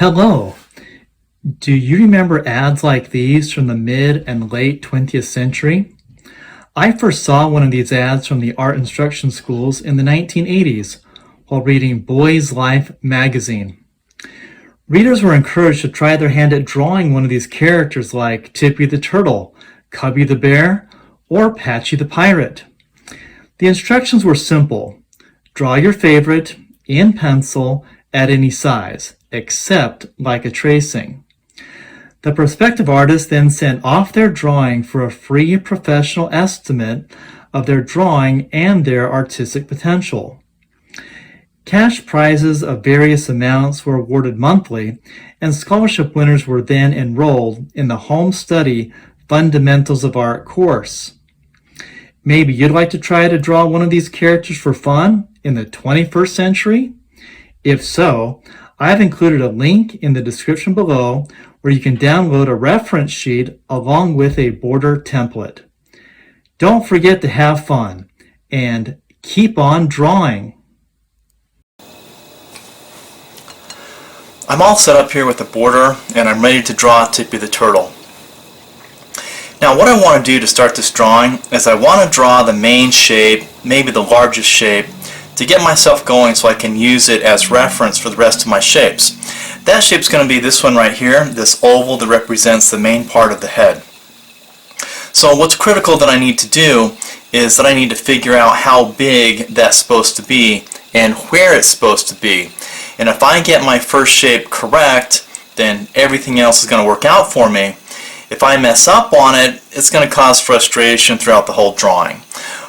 Hello. Do you remember ads like these from the mid and late 20th century? I first saw one of these ads from the art instruction schools in the 1980s while reading Boys Life magazine. Readers were encouraged to try their hand at drawing one of these characters like Tippy the Turtle, Cubby the Bear, or Patchy the Pirate. The instructions were simple. Draw your favorite in pencil at any size, except like a tracing. The prospective artist then sent off their drawing for a free professional estimate of their drawing and their artistic potential. Cash prizes of various amounts were awarded monthly, and scholarship winners were then enrolled in the Home Study Fundamentals of Art course. Maybe you'd like to try to draw one of these characters for fun in the 21st century? If so, I've included a link in the description below where you can download a reference sheet along with a border template. Don't forget to have fun and keep on drawing. I'm all set up here with the border and I'm ready to draw Tippy the Turtle. Now what I want to do to start this drawing is I want to draw the main shape, maybe the largest shape, to get myself going so I can use it as reference for the rest of my shapes. That shape's going to be this one right here, this oval that represents the main part of the head. So what's critical that I need to do is that I need to figure out how big that's supposed to be and where it's supposed to be. And if I get my first shape correct, then everything else is going to work out for me. If I mess up on it, it's going to cause frustration throughout the whole drawing.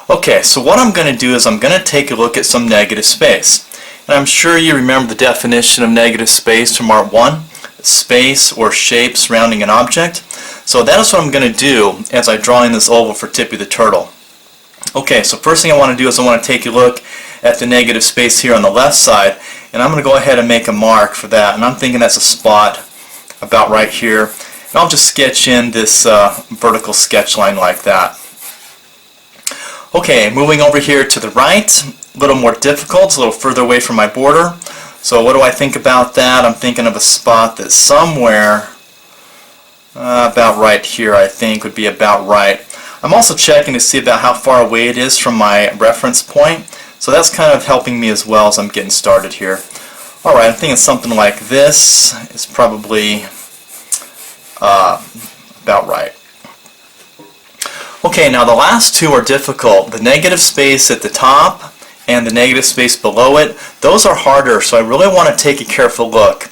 Okay, so what I'm going to do is I'm going to take a look at some negative space. And I'm sure you remember the definition of negative space from Art 1, space or shape surrounding an object. So that is what I'm going to do as I draw in this oval for Tippy the Turtle. Okay, so first thing I want to do is I want to take a look at the negative space here on the left side, and I'm going to go ahead and make a mark for that, and I'm thinking that's a spot about right here. And I'll just sketch in this vertical sketch line like that. Okay, moving over here to the right, a little more difficult, it's a little further away from my border. So what do I think about that? I'm thinking of a spot that's somewhere about right here, I think would be about right. I'm also checking to see about how far away it is from my reference point. So that's kind of helping me as well as I'm getting started here. Alright, I'm thinking something like this is probably about right. Okay, now the last two are difficult. The negative space at the top and the negative space below it, those are harder, so I really want to take a careful look.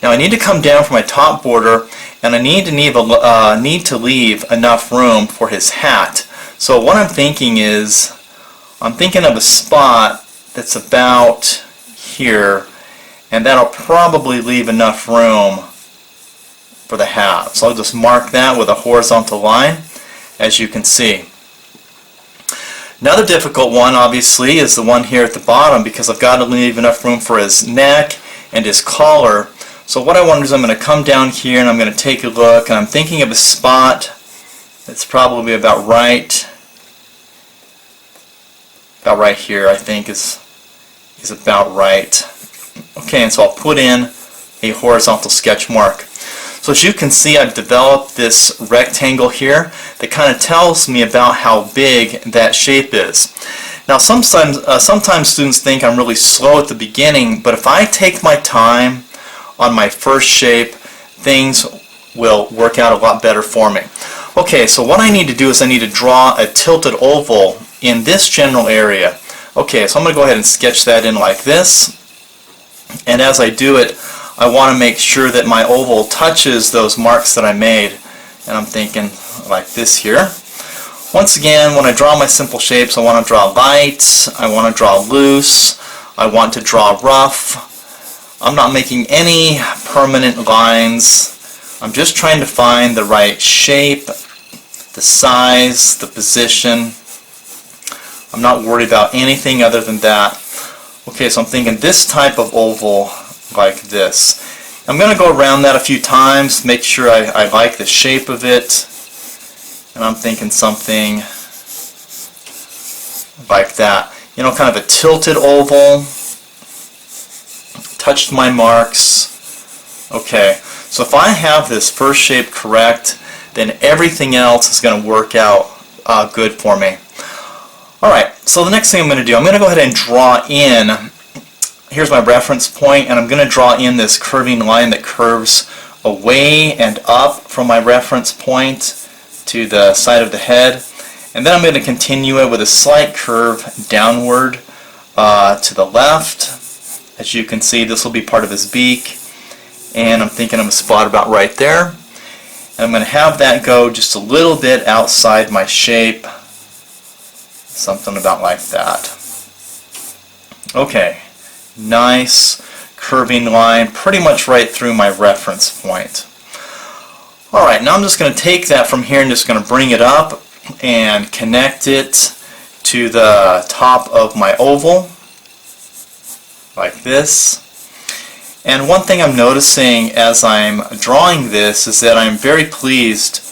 Now I need to come down from my top border and I need to leave enough room for his hat. So what I'm thinking is, I'm thinking of a spot that's about here, and that'll probably leave enough room for the hat. So I'll just mark that with a horizontal line, as you can see. Another difficult one, obviously, is the one here at the bottom, because I've got to leave enough room for his neck and his collar. So what I want to do is I'm going to come down here and I'm going to take a look, and I'm thinking of a spot that's probably about right here, I think is about right. Okay, and so I'll put in a horizontal sketch mark. So as you can see, I've developed this rectangle here that kind of tells me about how big that shape is. Now sometimes students think I'm really slow at the beginning, but if I take my time on my first shape, things will work out a lot better for me. Okay, so what I need to do is I need to draw a tilted oval in this general area. Okay, so I'm going to go ahead and sketch that in like this. And as I do it, I want to make sure that my oval touches those marks that I made. And I'm thinking like this here. Once again, when I draw my simple shapes, I want to draw light, I want to draw loose, I want to draw rough. I'm not making any permanent lines. I'm just trying to find the right shape, the size, the position. I'm not worried about anything other than that. Okay, so I'm thinking this type of oval like this. I'm going to go around that a few times, make sure I like the shape of it. And I'm thinking something like that. You know, kind of a tilted oval. Touched my marks. Okay, so if I have this first shape correct, then everything else is going to work out good for me. Alright, so the next thing I'm going to do, I'm going to go ahead and draw in, here's my reference point, and I'm going to draw in this curving line that curves away and up from my reference point to the side of the head. And then I'm going to continue it with a slight curve downward to the left. As you can see, this will be part of his beak. And I'm thinking of a spot about right there. And I'm going to have that go just a little bit outside my shape. Something about like that. Okay, nice curving line, pretty much right through my reference point. Alright, now I'm just going to take that from here and just going to bring it up and connect it to the top of my oval, like this. And one thing I'm noticing as I'm drawing this is that I'm very pleased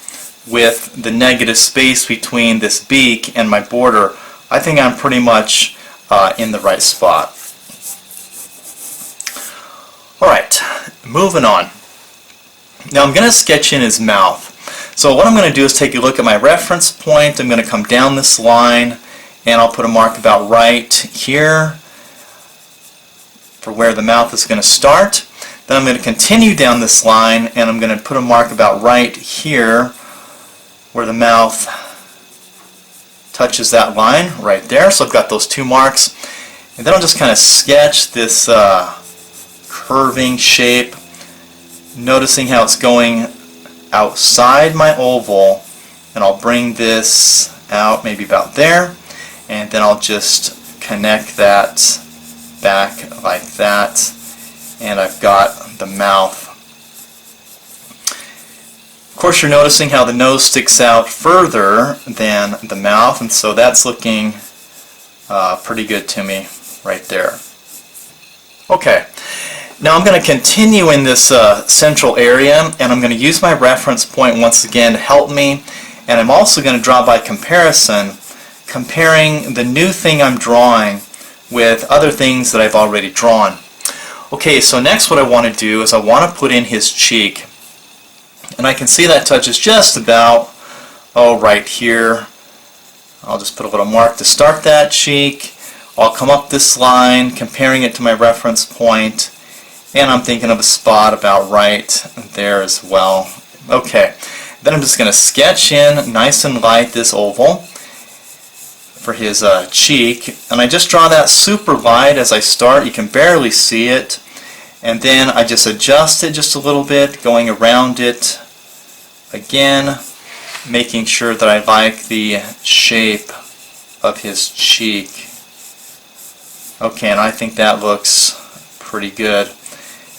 with the negative space between this beak and my border. I think I'm pretty much in the right spot. Alright, moving on. Now I'm going to sketch in his mouth. So what I'm going to do is take a look at my reference point. I'm going to come down this line and I'll put a mark about right here for where the mouth is going to start. Then I'm going to continue down this line and I'm going to put a mark about right here where the mouth touches that line right there. So I've got those two marks. And then I'll just kind of sketch this curving shape, noticing how it's going outside my oval, and I'll bring this out maybe about there, and then I'll just connect that back like that, and I've got the mouth. Of course, you're noticing how the nose sticks out further than the mouth, and so that's looking pretty good to me right there. Okay. Now I'm going to continue in this central area, and I'm going to use my reference point once again to help me, and I'm also going to draw by comparison, comparing the new thing I'm drawing with other things that I've already drawn. Okay, so next what I want to do is I want to put in his cheek, and I can see that touches just about, right here. I'll just put a little mark to start that cheek. I'll come up this line, comparing it to my reference point, and I'm thinking of a spot about right there as well. Okay, then I'm just going to sketch in nice and light this oval for his cheek, and I just draw that super light as I start. You can barely see it, and then I just adjust it just a little bit, going around it again, making sure that I like the shape of his cheek. Okay, and I think that looks pretty good.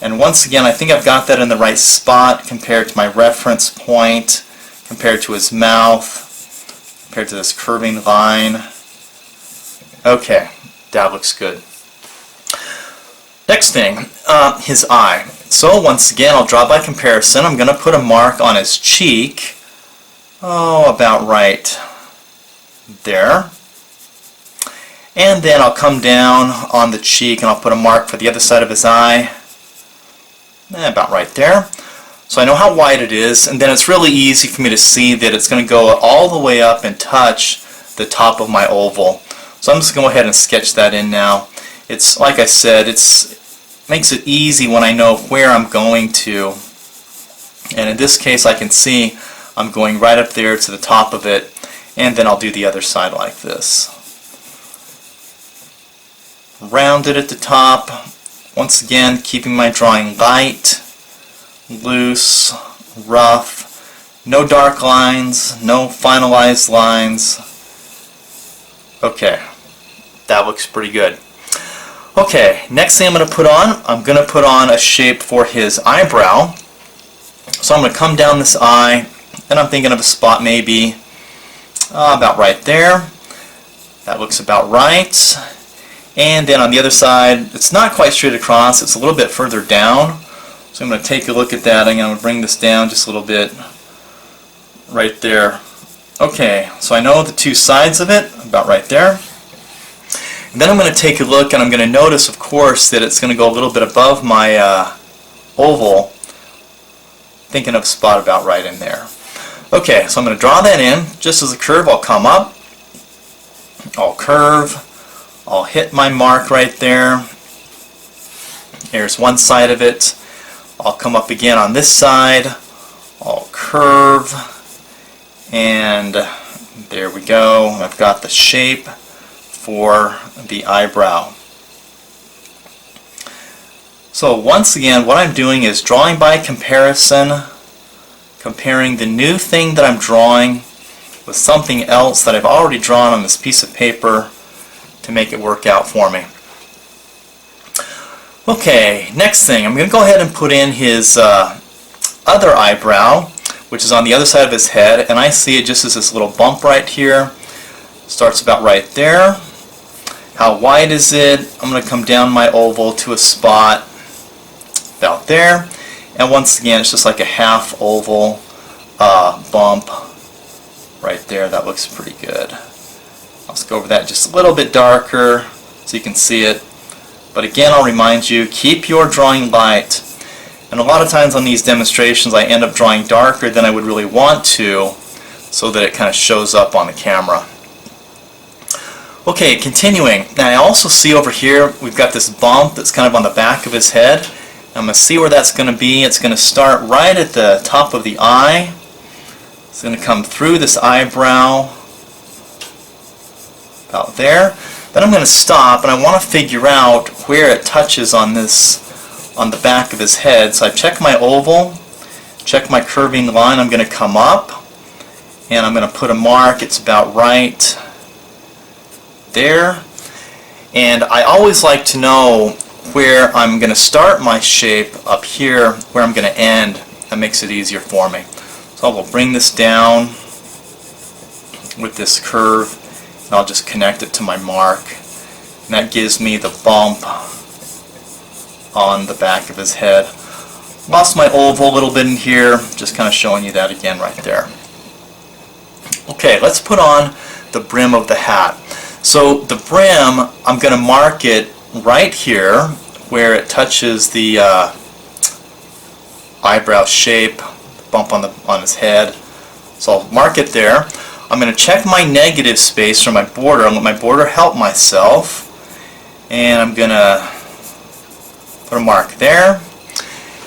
And once again, I think I've got that in the right spot compared to my reference point, compared to his mouth, compared to this curving line. Okay, that looks good. Next thing, his eye. So once again, I'll draw by comparison. I'm going to put a mark on his cheek. About right there. And then I'll come down on the cheek and I'll put a mark for the other side of his eye. About right there. So I know how wide it is, and then it's really easy for me to see that it's going to go all the way up and touch the top of my oval. So I'm just going to go ahead and sketch that in now. It's like I said, it makes it easy when I know where I'm going to. And in this case I can see I'm going right up there to the top of it, and then I'll do the other side like this. Round it at the top. Once again, keeping my drawing light, loose, rough, no dark lines, no finalized lines. Okay, that looks pretty good. Okay, next thing I'm going to put on a shape for his eyebrow. So I'm going to come down this eye, and I'm thinking of a spot maybe about right there. That looks about right. And then on the other side, it's not quite straight across, it's a little bit further down. So I'm going to take a look at that, and I'm going to bring this down just a little bit right there. Okay, so I know the two sides of it, about right there. And then I'm going to take a look, and I'm going to notice, of course, that it's going to go a little bit above my oval. thinking of a spot about right in there. Okay, so I'm going to draw that in. Just as a curve, I'll come up, I'll curve, I'll hit my mark right there. Here's one side of it. I'll come up again on this side, I'll curve, and there we go. I've got the shape for the eyebrow. So once again, what I'm doing is drawing by comparison, comparing the new thing that I'm drawing with something else that I've already drawn on this piece of paper to make it work out for me. Okay, next thing, I'm going to go ahead and put in his other eyebrow, which is on the other side of his head, and I see it just as this little bump right here. Starts about right there. How wide is it? I'm going to come down my oval to a spot about there. And once again, it's just like a half oval bump right there. That looks pretty good. I'll just go over that just a little bit darker so you can see it. But again, I'll remind you, keep your drawing light. And a lot of times on these demonstrations, I end up drawing darker than I would really want to so that it kind of shows up on the camera. Okay, continuing. Now I also see over here, we've got this bump that's kind of on the back of his head. I'm going to see where that's going to be. It's going to start right at the top of the eye. It's going to come through this eyebrow about there. Then I'm going to stop, and I want to figure out where it touches on the back of his head. So I check my oval, check my curving line. I'm going to come up, and I'm going to put a mark. It's about right there. And I always like to know where I'm going to start my shape up here, where I'm going to end. That makes it easier for me. So I will bring this down with this curve, and I'll just connect it to my mark. And that gives me the bump on the back of his head. Lost my oval a little bit in here, just kind of showing you that again right there. Okay, let's put on the brim of the hat. So the brim, I'm going to mark it right here where it touches the eyebrow shape, bump on his head. So I'll mark it there. I'm going to check my negative space for my border. I'm going to let my border help myself. And I'm going to put a mark there.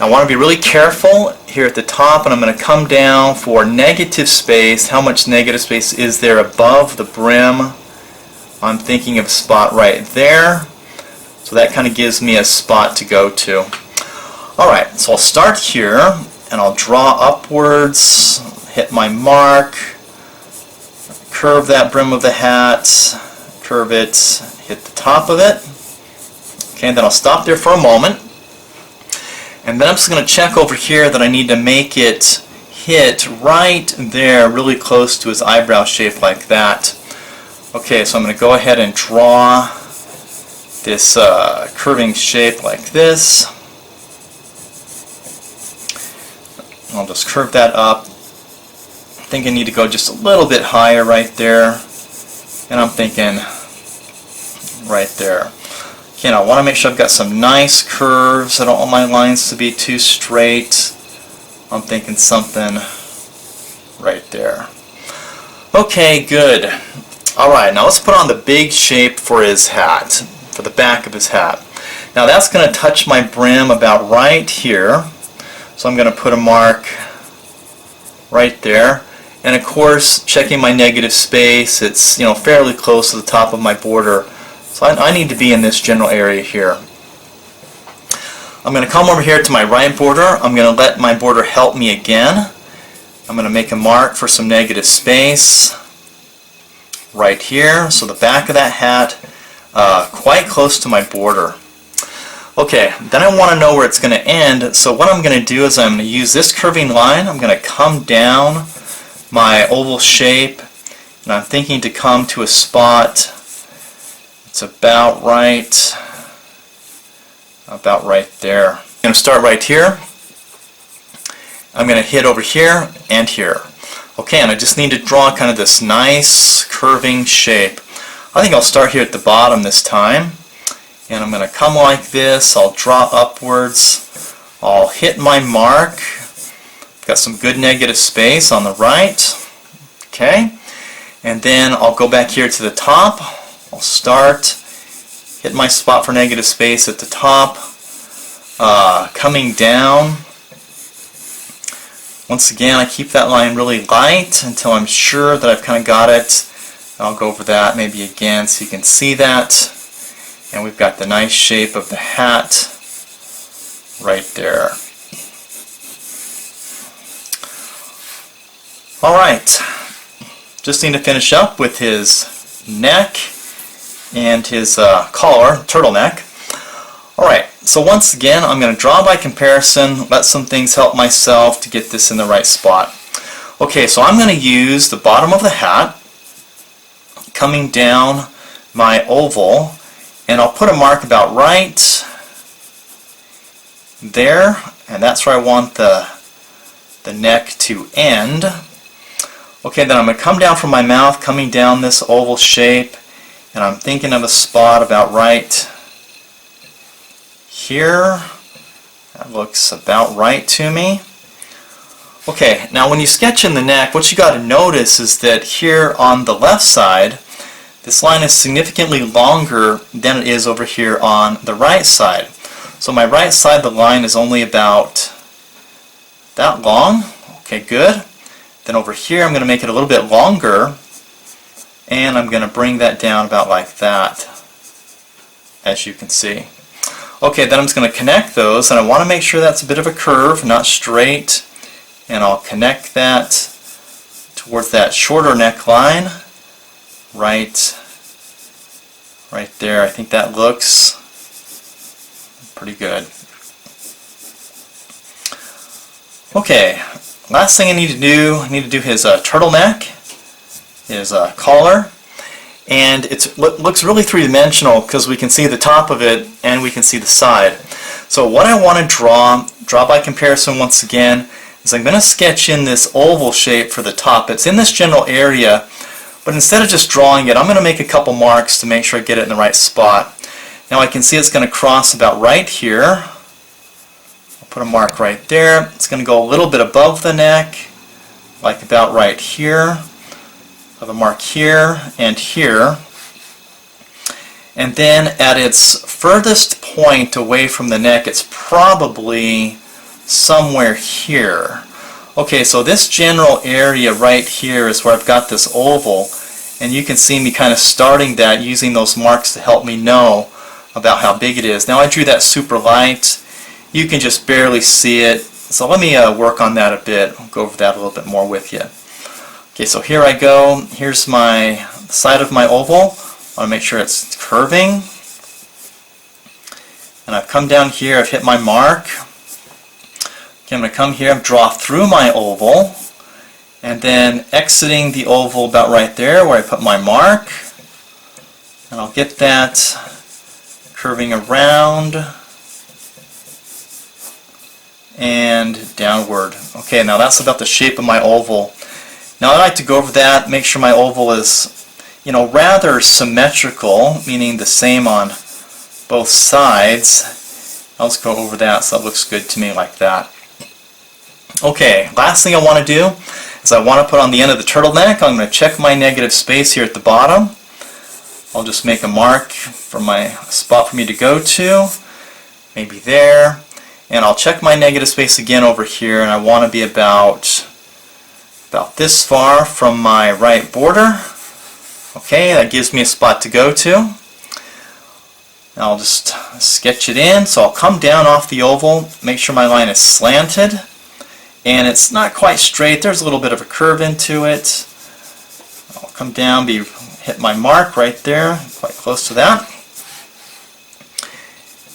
I want to be really careful here at the top, and I'm going to come down for negative space. How much negative space is there above the brim? I'm thinking of a spot right there. So that kind of gives me a spot to go to. Alright, so I'll start here, and I'll draw upwards, hit my mark, curve that brim of the hat, curve it, hit the top of it. Okay, then I'll stop there for a moment. And then I'm just going to check over here that I need to make it hit right there, really close to his eyebrow shape like that. Okay, so I'm going to go ahead and draw this curving shape like this. I'll just curve that up. I think I need to go just a little bit higher right there. And I'm thinking right there. Again, I want to make sure I've got some nice curves. I don't want my lines to be too straight. I'm thinking something right there. Okay, good. Alright, now let's put on the big shape for his hat, for the back of his hat. Now that's going to touch my brim about right here. So I'm going to put a mark right there. And of course, checking my negative space, it's fairly close to the top of my border. So I need to be in this general area here. I'm going to come over here to my right border. I'm going to let my border help me again. I'm going to make a mark for some negative space right here. So the back of that hat, quite close to my border. Okay, then I want to know where it's going to end. So what I'm going to do is I'm going to use this curving line. I'm going to come down my oval shape, and I'm thinking to come to a spot. It's about right there. I'm going to start right here. I'm going to hit over here and here. Okay, and I just need to draw kind of this nice curving shape. I think I'll start here at the bottom this time. And I'm going to come like this. I'll draw upwards. I'll hit my mark Got some good negative space on the right. Okay, and then I'll go back here to the top. I'll start, hit my spot for negative space at the top, coming down. Once again, I keep that line really light until I'm sure that I've kind of got it. I'll go over that maybe again so you can see that. And we've got the nice shape of the hat right there. Alright, just need to finish up with his neck and his collar, turtleneck. Alright, so once again I'm going to draw by comparison, let some things help myself to get this in the right spot. Okay, so I'm going to use the bottom of the hat, coming down my oval, and I'll put a mark about right there, and that's where I want the neck to end. Okay, then I'm going to come down from my mouth, coming down this oval shape, and I'm thinking of a spot about right here. That looks about right to me. Okay, now when you sketch in the neck, what you got to notice is that here on the left side, this line is significantly longer than it is over here on the right side. So my right side, the line is only about that long. Okay, good. Then over here I'm going to make it a little bit longer, and I'm going to bring that down about like that, as you can see. Okay, then I'm just going to connect those, and I want to make sure that's a bit of a curve, not straight, and I'll connect that towards that shorter neckline right there. I think that looks pretty good. Okay, last thing I need to do his turtleneck, his collar, and it looks really three-dimensional because we can see the top of it and we can see the side. So what I want to draw by comparison once again, is I'm going to sketch in this oval shape for the top. It's in this general area, but instead of just drawing it, I'm going to make a couple marks to make sure I get it in the right spot. Now I can see it's going to cross about right here. I'll put a mark right there. It's going to go a little bit above the neck, like about right here. Have a mark here and here. And then at its furthest point away from the neck, it's probably somewhere here. Okay, so this general area right here is where I've got this oval, and you can see me kind of starting that using those marks to help me know about how big it is. Now I drew that super light. You can just barely see it. So let me work on that a bit. I'll go over that a little bit more with you. Okay, so here I go. Here's my side of my oval. I want to make sure it's curving. And I've come down here, I've hit my mark. Okay, I'm going to come here and draw through my oval, and then exiting the oval about right there where I put my mark. And I'll get that curving around and downward. Okay, now that's about the shape of my oval. Now I like to go over that, make sure my oval is, rather symmetrical, meaning the same on both sides. I'll just go over that so that looks good to me like that. Okay, last thing I want to do is I want to put on the end of the turtleneck. I'm going to check my negative space here at the bottom. I'll just make a mark for my spot for me to go to, maybe there. And I'll check my negative space again over here, and I want to be about this far from my right border. Okay, that gives me a spot to go to. I'll just sketch it in. So I'll come down off the oval, make sure my line is slanted, and it's not quite straight. There's a little bit of a curve into it. I'll come down, hit my mark right there, quite close to that.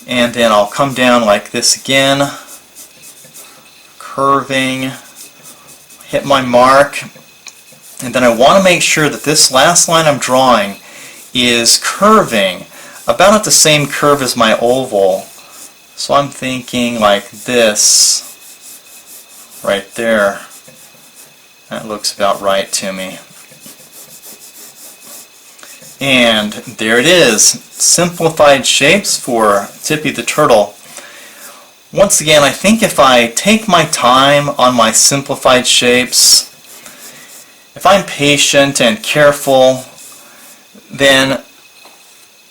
And then I'll come down like this again, curving, hit my mark, and then I want to make sure that this last line I'm drawing is curving about at the same curve as my oval. So I'm thinking like this right there. That looks about right to me. And there it is, simplified shapes for Tippy the Turtle. Once again, I think if I take my time on my simplified shapes, if I'm patient and careful, then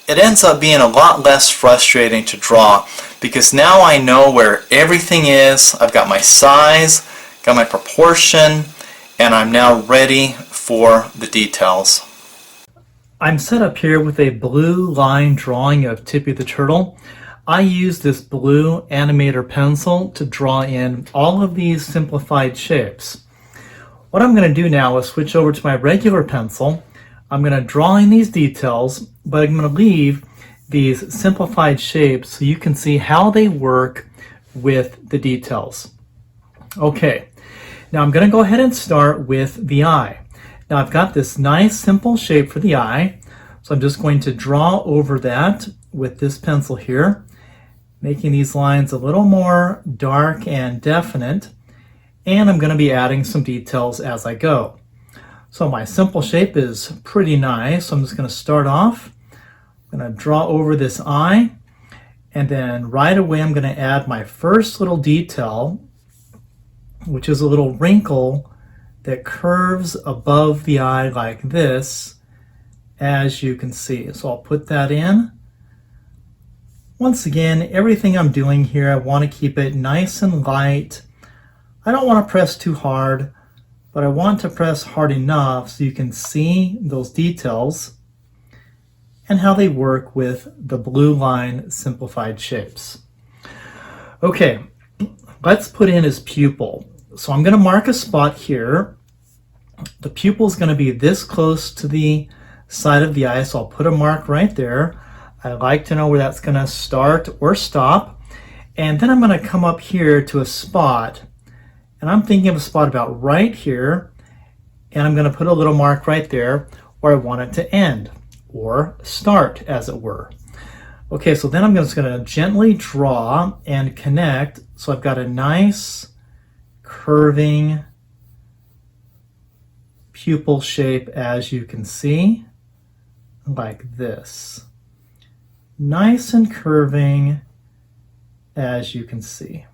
it ends up being a lot less frustrating to draw, because now I know where everything is. I've got my size, got my proportion, and I'm now ready for the details. I'm set up here with a blue line drawing of Tippy the Turtle. I use this blue animator pencil to draw in all of these simplified shapes. What I'm going to do now is switch over to my regular pencil. I'm going to draw in these details, but I'm going to leave these simplified shapes so you can see how they work with the details. Okay, now I'm going to go ahead and start with the eye. Now I've got this nice simple shape for the eye, so I'm just going to draw over that with this pencil here, making these lines a little more dark and definite, and I'm going to be adding some details as I go. So my simple shape is pretty nice, so I'm just going to start off. I'm going to draw over this eye, and then right away I'm going to add my first little detail, which is a little wrinkle that curves above the eye like this, as you can see. So I'll put that in. Once again, everything I'm doing here, I want to keep it nice and light. I don't want to press too hard, but I want to press hard enough so you can see those details and how they work with the blue line simplified shapes. Okay, let's put in his pupil. So I'm going to mark a spot here. The pupil is going to be this close to the side of the eye, so I'll put a mark right there. I like to know where that's going to start or stop. And then I'm going to come up here to a spot, and I'm thinking of a spot about right here, and I'm going to put a little mark right there where I want it to end or start, as it were. Okay, so then I'm just going to gently draw and connect, so I've got a nice curving pupil shape, as you can see, like this. Nice and curving, as you can see.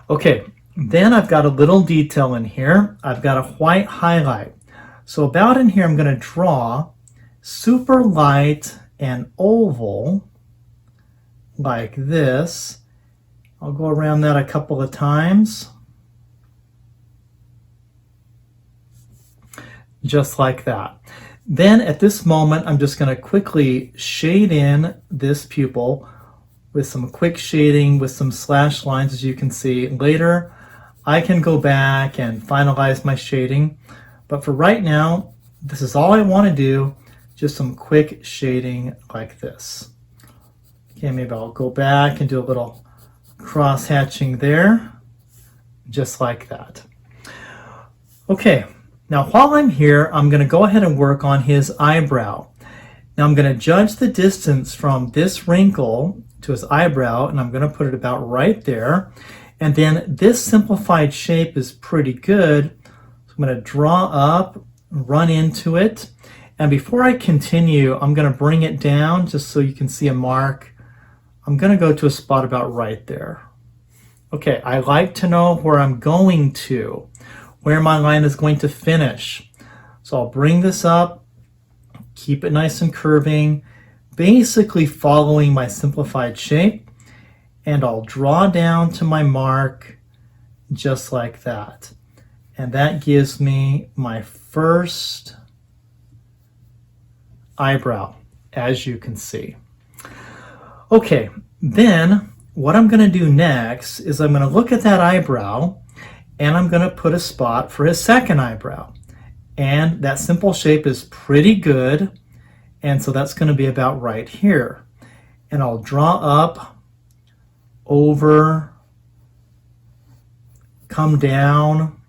Okay, then I've got a little detail in here. I've got a white highlight. So about in here, I'm going to draw super light and oval like this. I'll go around that a couple of times. Just like that. Then at this moment, I'm just going to quickly shade in this pupil with some quick shading with some slash lines, as you can see. Later, I can go back and finalize my shading. But for right now, this is all I want to do, just some quick shading like this. Okay, maybe I'll go back and do a little cross hatching there, just like that. Okay. Now, while I'm here, I'm going to go ahead and work on his eyebrow. Now, I'm going to judge the distance from this wrinkle to his eyebrow, and I'm going to put it about right there. And then this simplified shape is pretty good. So I'm going to draw up, run into it. And before I continue, I'm going to bring it down just so you can see a mark. I'm going to go to a spot about right there. Okay, I like to know where I'm going to, where my line is going to finish. So I'll bring this up, keep it nice and curving, basically following my simplified shape, and I'll draw down to my mark just like that. And that gives me my first eyebrow, as you can see. Okay, then what I'm going to do next is I'm going to look at that eyebrow, and I'm going to put a spot for his second eyebrow. And that simple shape is pretty good, and so that's going to be about right here. And I'll draw up, over, come down,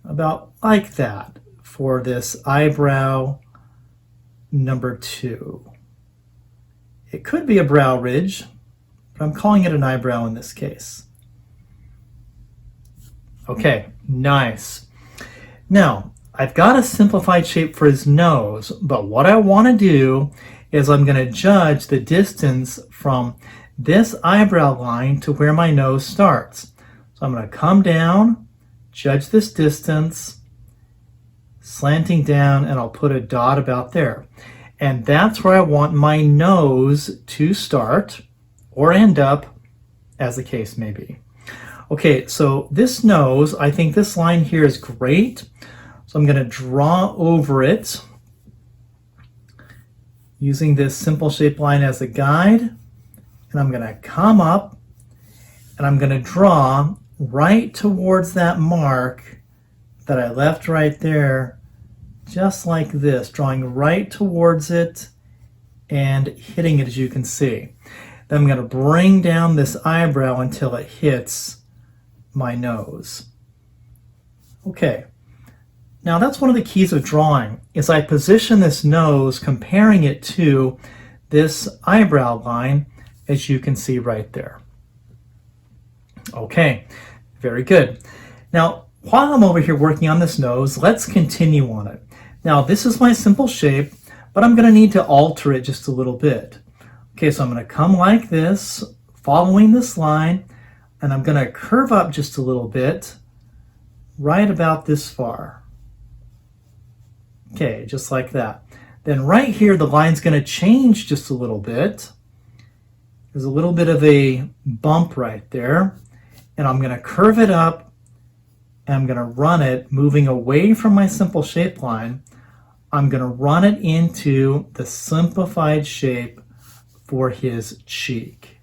about like that for this eyebrow number 2. It could be a brow ridge, but I'm calling it an eyebrow in this case. Okay, nice. Now, I've got a simplified shape for his nose, but what I want to do is I'm going to judge the distance from this eyebrow line to where my nose starts. So I'm going to come down, judge this distance, slanting down, and I'll put a dot about there. And that's where I want my nose to start or end up, as the case may be. Okay, so this nose, I think this line here is great. So I'm going to draw over it using this simple shape line as a guide. And I'm going to come up and I'm going to draw right towards that mark that I left right there, just like this, drawing right towards it and hitting it, as you can see. Then I'm going to bring down this eyebrow until it hits my nose. Okay, now that's one of the keys of drawing, is I position this nose comparing it to this eyebrow line, as you can see right there. Okay, very good. Now, while I'm over here working on this nose, let's continue on it. Now, this is my simple shape, but I'm going to need to alter it just a little bit. Okay, so I'm going to come like this, following this line, and I'm going to curve up just a little bit, right about this far. Okay, just like that. Then right here, the line's going to change just a little bit. There's a little bit of a bump right there, and I'm going to curve it up, and I'm going to run it, moving away from my simple shape line. I'm going to run it into the simplified shape for his cheek.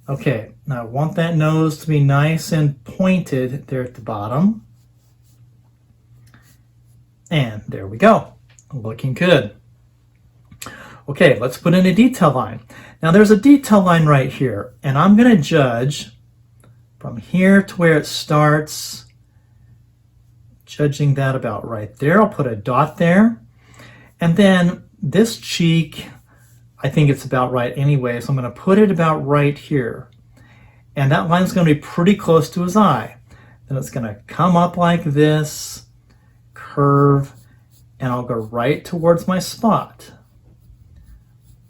Okay, now I want that nose to be nice and pointed there at the bottom. And there we go, looking good. Okay, let's put in a detail line. Now there's a detail line right here, and I'm going to judge from here to where it starts, judging that about right there. I'll put a dot there. And then this cheek, I think it's about right anyway, so I'm going to put it about right here. And that line's going to be pretty close to his eye. Then it's going to come up like this, curve, and I'll go right towards my spot.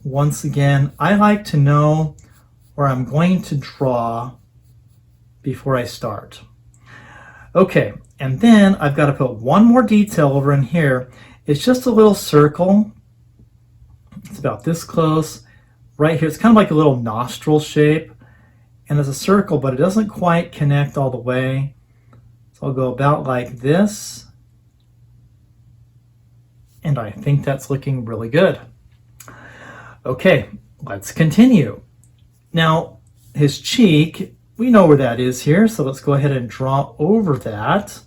Once again, I like to know where I'm going to draw before I start. Okay, and then I've got to put one more detail over in here. It's just a little circle. It's about this close. Right here, it's kind of like a little nostril shape. And it's a circle, but it doesn't quite connect all the way. So I'll go about like this. And I think that's looking really good. Okay, let's continue. Now, his cheek, we know where that is here, so let's go ahead and draw over that.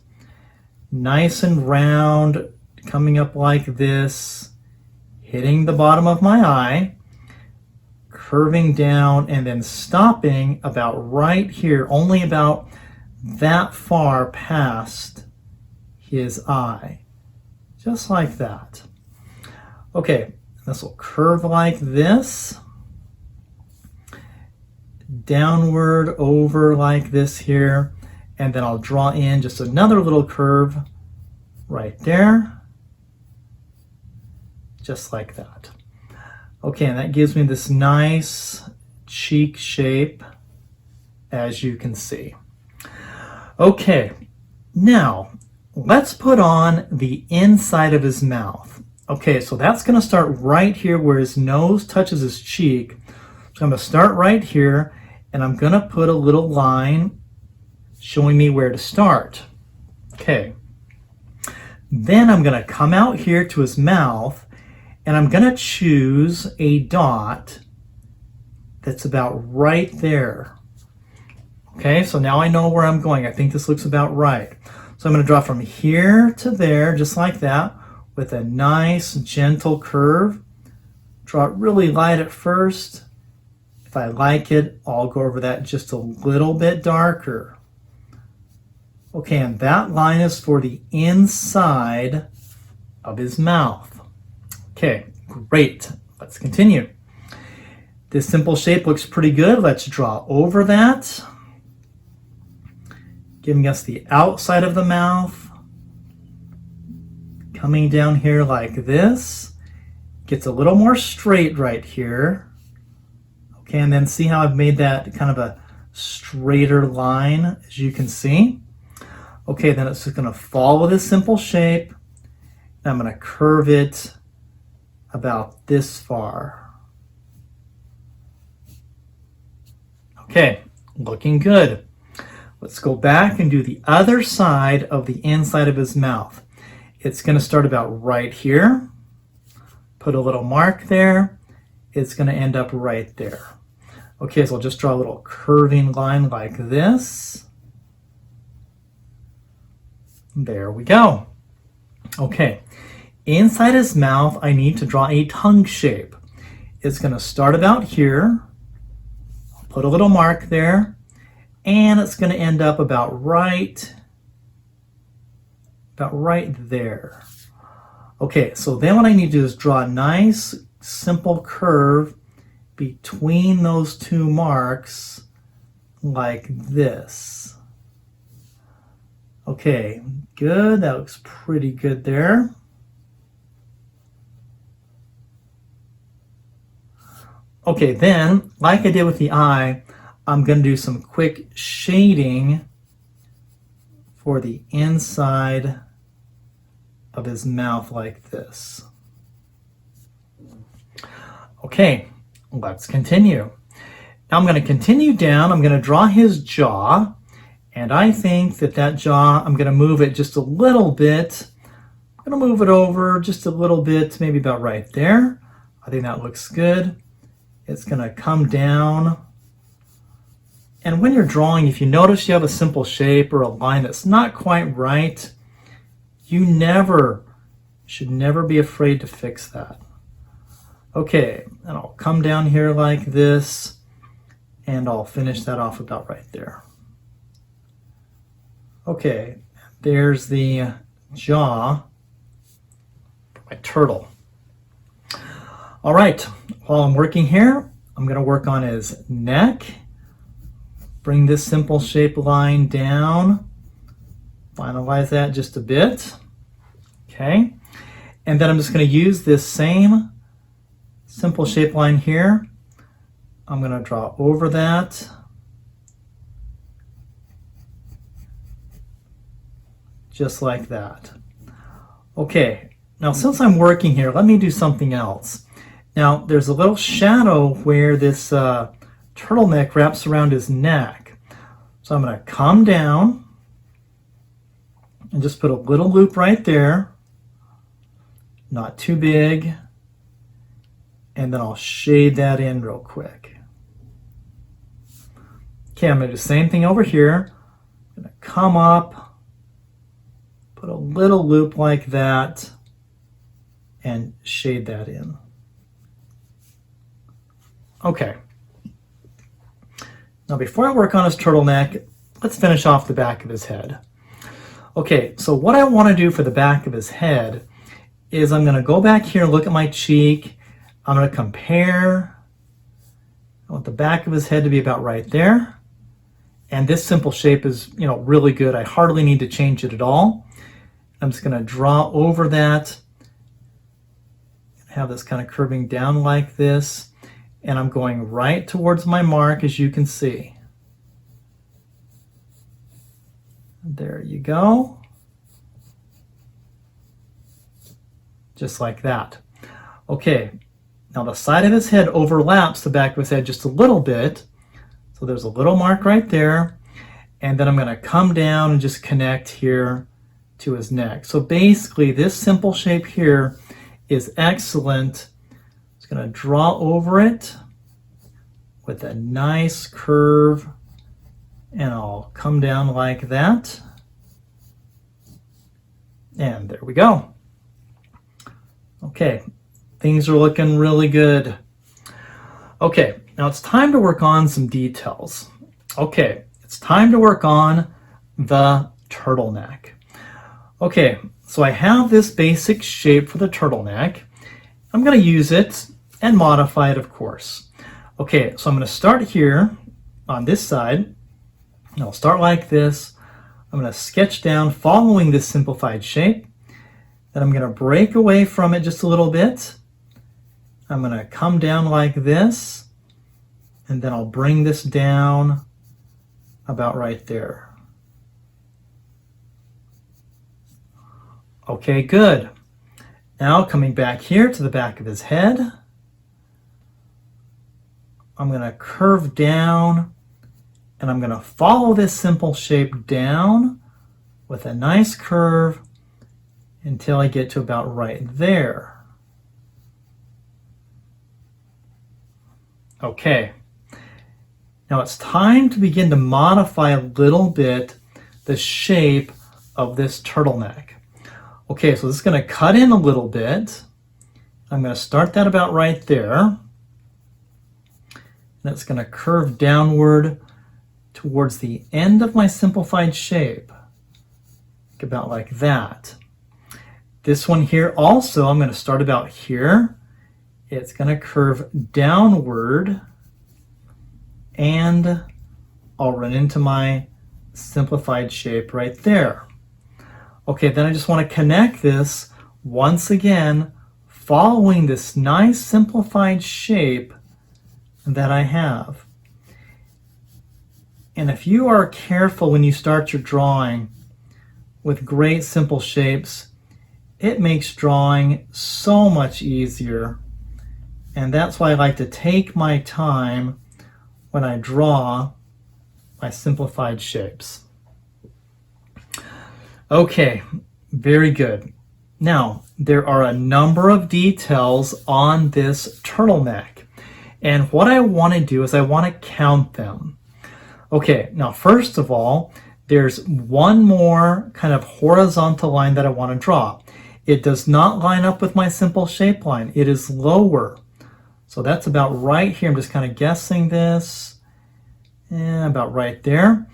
Nice and round, coming up like this, hitting the bottom of my eye, curving down, and then stopping about right here, only about that far past his eye. Just like that. Okay, this will curve like this, downward over like this here, and then I'll draw in just another little curve right there, just like that. Okay, and that gives me this nice cheek shape, as you can see. Okay, now let's put on the inside of his mouth. Okay, so that's going to start right here where his nose touches his cheek. So I'm going to start right here, and I'm going to put a little line showing me where to start. Okay. Then I'm going to come out here to his mouth, and I'm going to choose a dot that's about right there. Okay, so now I know where I'm going. I think this looks about right. So I'm going to draw from here to there, just like that, with a nice gentle curve. Draw it really light at first. If I like it, I'll go over that just a little bit darker. Okay, and that line is for the inside of his mouth. Okay, great. Let's continue. This simple shape looks pretty good. Let's draw over that, giving us the outside of the mouth, coming down here like this. Gets a little more straight right here. Okay, and then see how I've made that kind of a straighter line, as you can see. Okay, then it's just going to follow this simple shape. And I'm going to curve it about this far. Okay, looking good. Let's go back and do the other side of the inside of his mouth. It's going to start about right here. Put a little mark there. It's going to end up right there. Okay, so I'll just draw a little curving line like this. There we go. Okay, inside his mouth, I need to draw a tongue shape. It's going to start about here. I'll put a little mark there. And it's going to end up about right there. Okay, so then what I need to do is draw a nice, simple curve between those two marks like this. Okay, good. That looks pretty good there. Okay, then, like I did with the eye, I'm going to do some quick shading for the inside of his mouth like this. Okay, let's continue. Now I'm going to continue down. I'm going to draw his jaw, and I think that jaw, I'm going to move it just a little bit. I'm going to move it over just a little bit, maybe about right there. I think that looks good. It's going to come down. And when you're drawing, if you notice you have a simple shape or a line that's not quite right, you should never be afraid to fix that. Okay, and I'll come down here like this, and I'll finish that off about right there. Okay, there's the jaw for my turtle. All right, while I'm working here, I'm going to work on his neck. Bring this simple shape line down. Finalize that just a bit. Okay. And then I'm just going to use this same simple shape line here. I'm going to draw over that. Just like that. Okay. Now, since I'm working here, let me do something else. Now, there's a little shadow where this turtleneck wraps around his neck. So I'm going to come down and just put a little loop right there, not too big, and then I'll shade that in real quick. Okay, I'm going to do the same thing over here. I'm going to come up, put a little loop like that, and shade that in. Okay. Now before I work on his turtleneck, let's finish off the back of his head. Okay, so what I want to do for the back of his head is I'm going to go back here and look at my cheek. I'm going to compare. I want the back of his head to be about right there. And this simple shape is, really good. I hardly need to change it at all. I'm just going to draw over that. Have this kind of curving down like this. And I'm going right towards my mark, as you can see. There you go. Just like that. Okay, now the side of his head overlaps the back of his head just a little bit. So there's a little mark right there. And then I'm going to come down and just connect here to his neck. So basically, this simple shape here is excellent. Going to draw over it with a nice curve, and I'll come down like that. And there we go. Okay, things are looking really good. Okay, now it's time to work on some details. Okay, it's time to work on the turtleneck. Okay, so I have this basic shape for the turtleneck. I'm going to use it and modify it, of course. Okay, so I'm going to start here on this side. And I'll start like this. I'm going to sketch down following this simplified shape. Then I'm going to break away from it just a little bit. I'm going to come down like this. And then I'll bring this down about right there. Okay, good. Now coming back here to the back of his head, I'm going to curve down and I'm going to follow this simple shape down with a nice curve until I get to about right there. Okay. Now it's time to begin to modify a little bit the shape of this turtleneck. Okay, so this is going to cut in a little bit. I'm going to start that about right there. And it's going to curve downward towards the end of my simplified shape. About like that. This one here also, I'm going to start about here. It's going to curve downward and I'll run into my simplified shape right there. Okay, then I just want to connect this once again, following this nice simplified shape that I have. And if you are careful when you start your drawing with great simple shapes, it makes drawing so much easier. And that's why I like to take my time when I draw my simplified shapes. Okay, very good. Now, there are a number of details on this turtleneck. And what I want to do is I want to count them. Okay, now first of all, there's one more kind of horizontal line that I want to draw. It does not line up with my simple shape line. It is lower. So that's about right here. I'm just kind of guessing this. And about right there.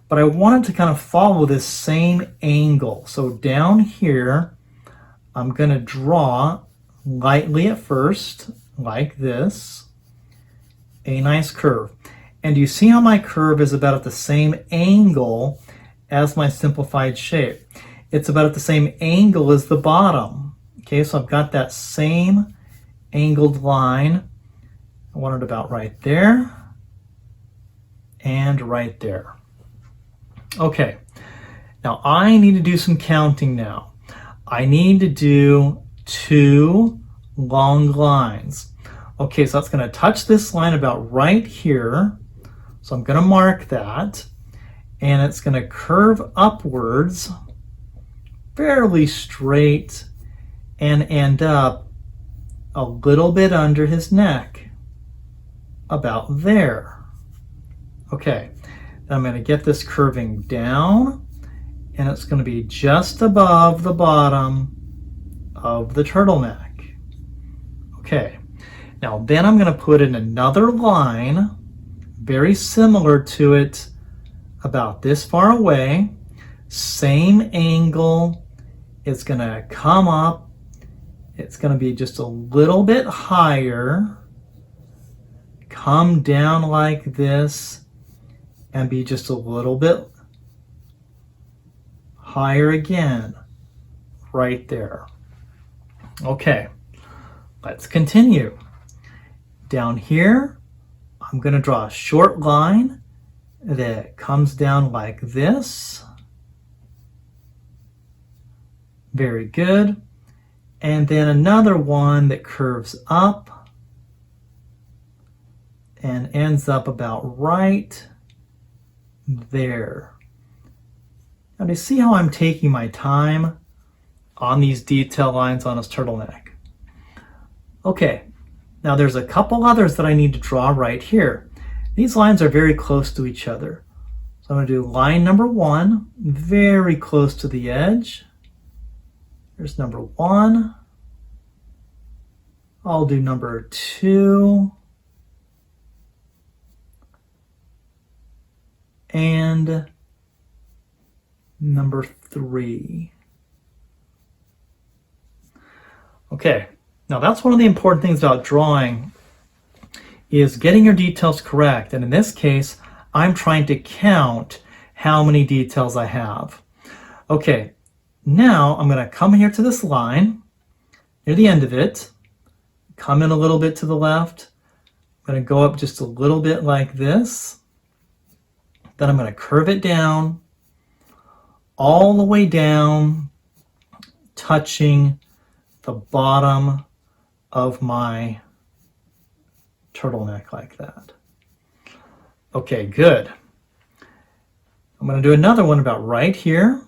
But I wanted to kind of follow this same angle. So down here, I'm going to draw lightly at first, like this, a nice curve. And you see how my curve is about at the same angle as my simplified shape. It's about at the same angle as the bottom. Okay, so I've got that same angled line. I want it about right there and right there. Okay, now I need to do some counting now. I need to do 2 long lines. Okay, so that's going to touch this line about right here. So I'm going to mark that. And it's going to curve upwards, fairly straight, and end up a little bit under his neck, about there. Okay. I'm going to get this curving down, and it's going to be just above the bottom of the turtleneck. Okay, now then I'm going to put in another line, very similar to it, about this far away, same angle. It's going to come up, it's going to be just a little bit higher, come down like this, and be just a little bit higher again, right there. Okay, let's continue. Down here, I'm going to draw a short line that comes down like this. Very good. And then another one that curves up and ends up about right there. Now, do you see how I'm taking my time on these detail lines on his turtleneck? Okay, now there's a couple others that I need to draw right here. These lines are very close to each other. So I'm going to do line number 1, very close to the edge. Here's number 1. I'll do number 2. And number 3. Okay, now that's one of the important things about drawing, is getting your details correct. And in this case, I'm trying to count how many details I have. Okay, now I'm going to come here to this line, near the end of it, come in a little bit to the left, I'm going to go up just a little bit like this. Then I'm going to curve it down, all the way down, touching the bottom of my turtleneck like that. Okay, good. I'm going to do another one about right here.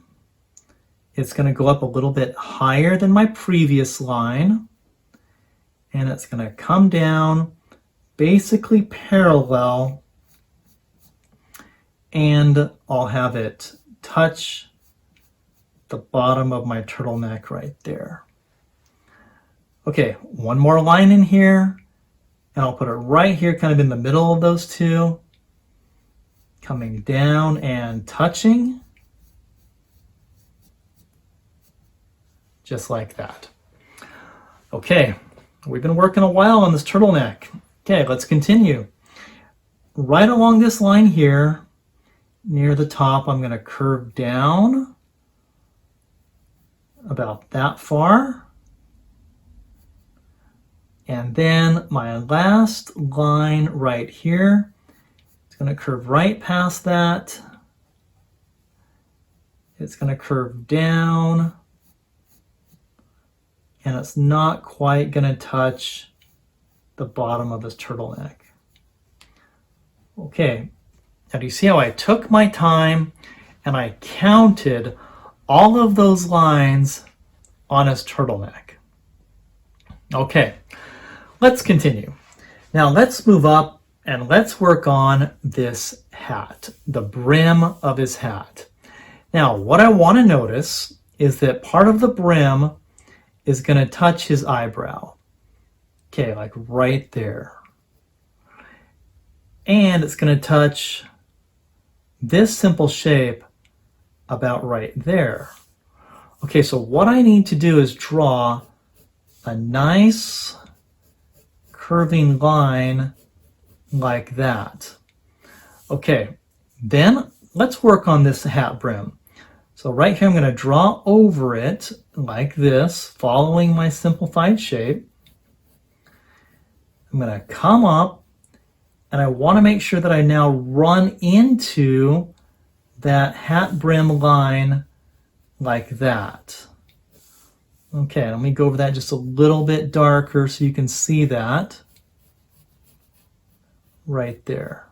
It's going to go up a little bit higher than my previous line, and it's going to come down basically parallel, and I'll have it touch the bottom of my turtleneck right there. Okay, one more line in here, and I'll put it right here, kind of in the middle of those two, coming down and touching, just like that. Okay, we've been working a while on this turtleneck. Okay, let's continue. Right along this line here, near the top, I'm going to curve down about that far. And then my last line right here, it's going to curve right past that. It's going to curve down. And it's not quite going to touch the bottom of this turtleneck. Okay, now do you see how I took my time and I counted all of those lines on his turtleneck? Okay, let's continue. Now let's move up and let's work on this hat, the brim of his hat. Now what I want to notice is that part of the brim is going to touch his eyebrow. Okay, like right there. And it's going to touch this simple shape about right there. Okay, so what I need to do is draw a nice curving line like that. Okay, then let's work on this hat brim. So right here I'm going to draw over it like this, following my simplified shape. I'm going to come up, and I want to make sure that I now run into that hat brim line like that. Okay, let me go over that just a little bit darker so you can see that right there.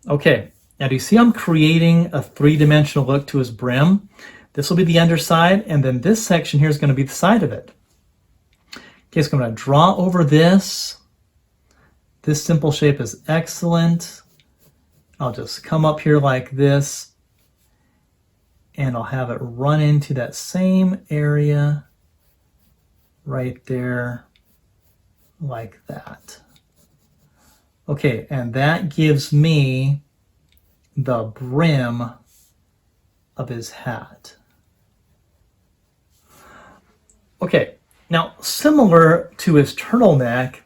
Okay, now do you see I'm creating a three-dimensional look to his brim? This will be the underside, and then this section here is going to be the side of it. Okay, so I'm going to draw over this. This simple shape is excellent. I'll just come up here like this, and I'll have it run into that same area right there, like that. Okay, and that gives me the brim of his hat. Okay, now similar to his turtleneck,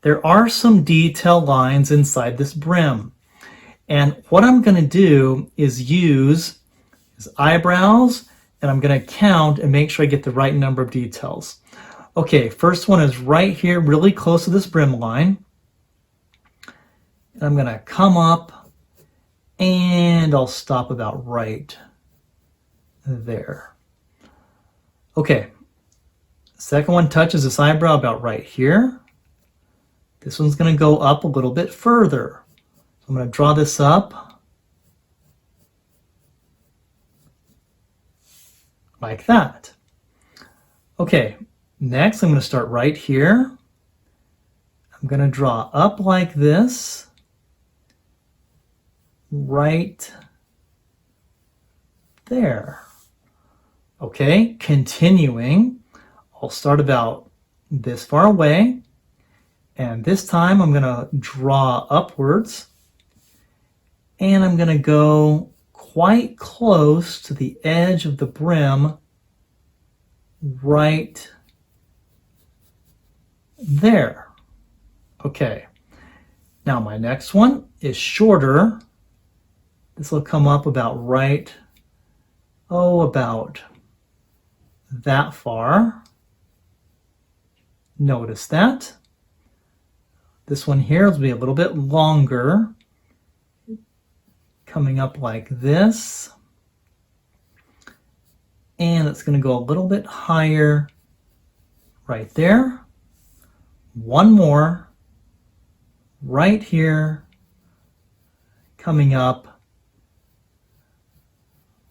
there are some detail lines inside this brim. And what I'm going to do is use his eyebrows, and I'm going to count and make sure I get the right number of details. Okay, first one is right here, really close to this brim line. And I'm going to come up, and I'll stop about right there. Okay, second one touches this eyebrow about right here. This one's going to go up a little bit further. I'm going to draw this up like that. Okay, next I'm going to start right here. I'm going to draw up like this, right there. Okay, continuing, I'll start about this far away, and this time I'm going to draw upwards. And I'm going to go quite close to the edge of the brim right there. Okay, now my next one is shorter. This will come up about right, about that far. Notice that. This one here will be a little bit longer, coming up like this. And it's going to go a little bit higher right there. One more right here, coming up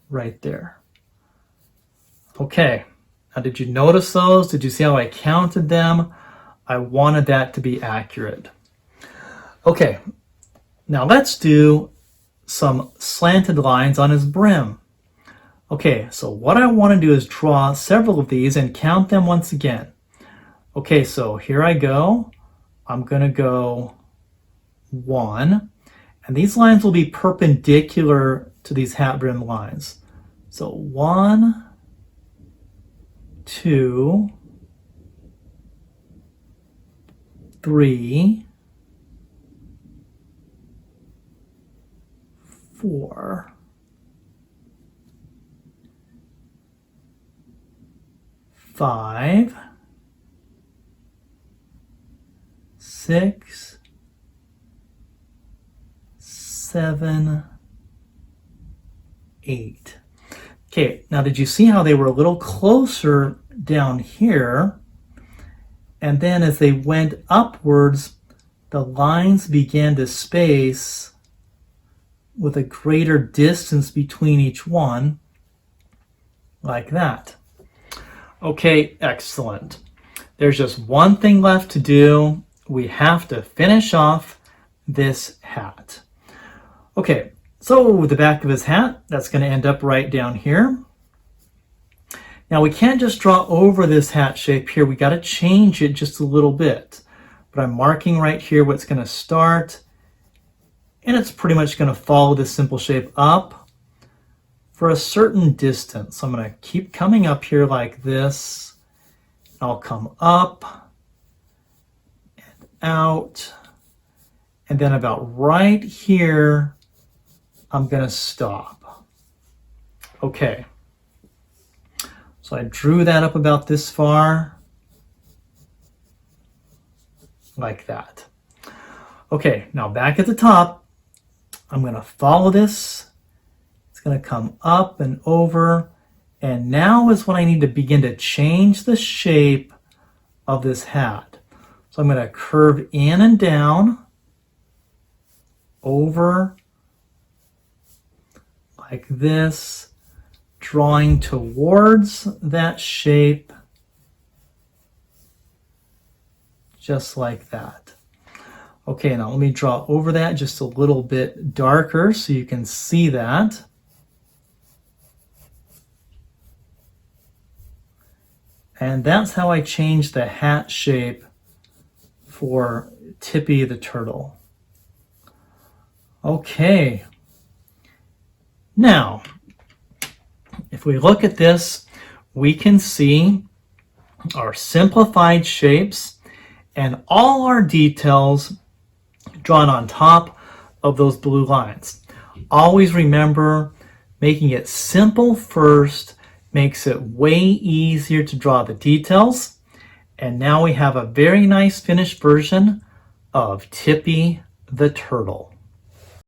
right there. Okay, now did you notice those? Did you see how I counted them? I wanted that to be accurate. Okay, now let's do some slanted lines on his brim. Okay, so what I want to do is draw several of these and count them once again. Okay, so here I go. I'm going to go 1, and these lines will be perpendicular to these hat brim lines. So 1, 2, 3, 4, 5, 6, 7, 8. Okay, now did you see how they were a little closer down here? And then as they went upwards, the lines began to space with a greater distance between each one, like that. Okay, excellent. There's just one thing left to do. We have to finish off this hat. Okay, so the back of his hat, that's going to end up right down here. Now we can't just draw over this hat shape here. We got to change it just a little bit. But I'm marking right here where it's going to start. And it's pretty much going to follow this simple shape up for a certain distance. So I'm going to keep coming up here like this. I'll come up and out. And then about right here, I'm going to stop. Okay. So I drew that up about this far, like that. Okay, now back at the top, I'm going to follow this. It's going to come up and over, and now is when I need to begin to change the shape of this hat. So I'm going to curve in and down, over, like this, drawing towards that shape, just like that. Okay, now let me draw over that just a little bit darker so you can see that. And that's how I change the hat shape for Tippy the Turtle. Okay. Now, if we look at this, we can see our simplified shapes and all our details drawn on top of those blue lines. Always remember, making it simple first makes it way easier to draw the details. And now we have a very nice finished version of Tippy the Turtle.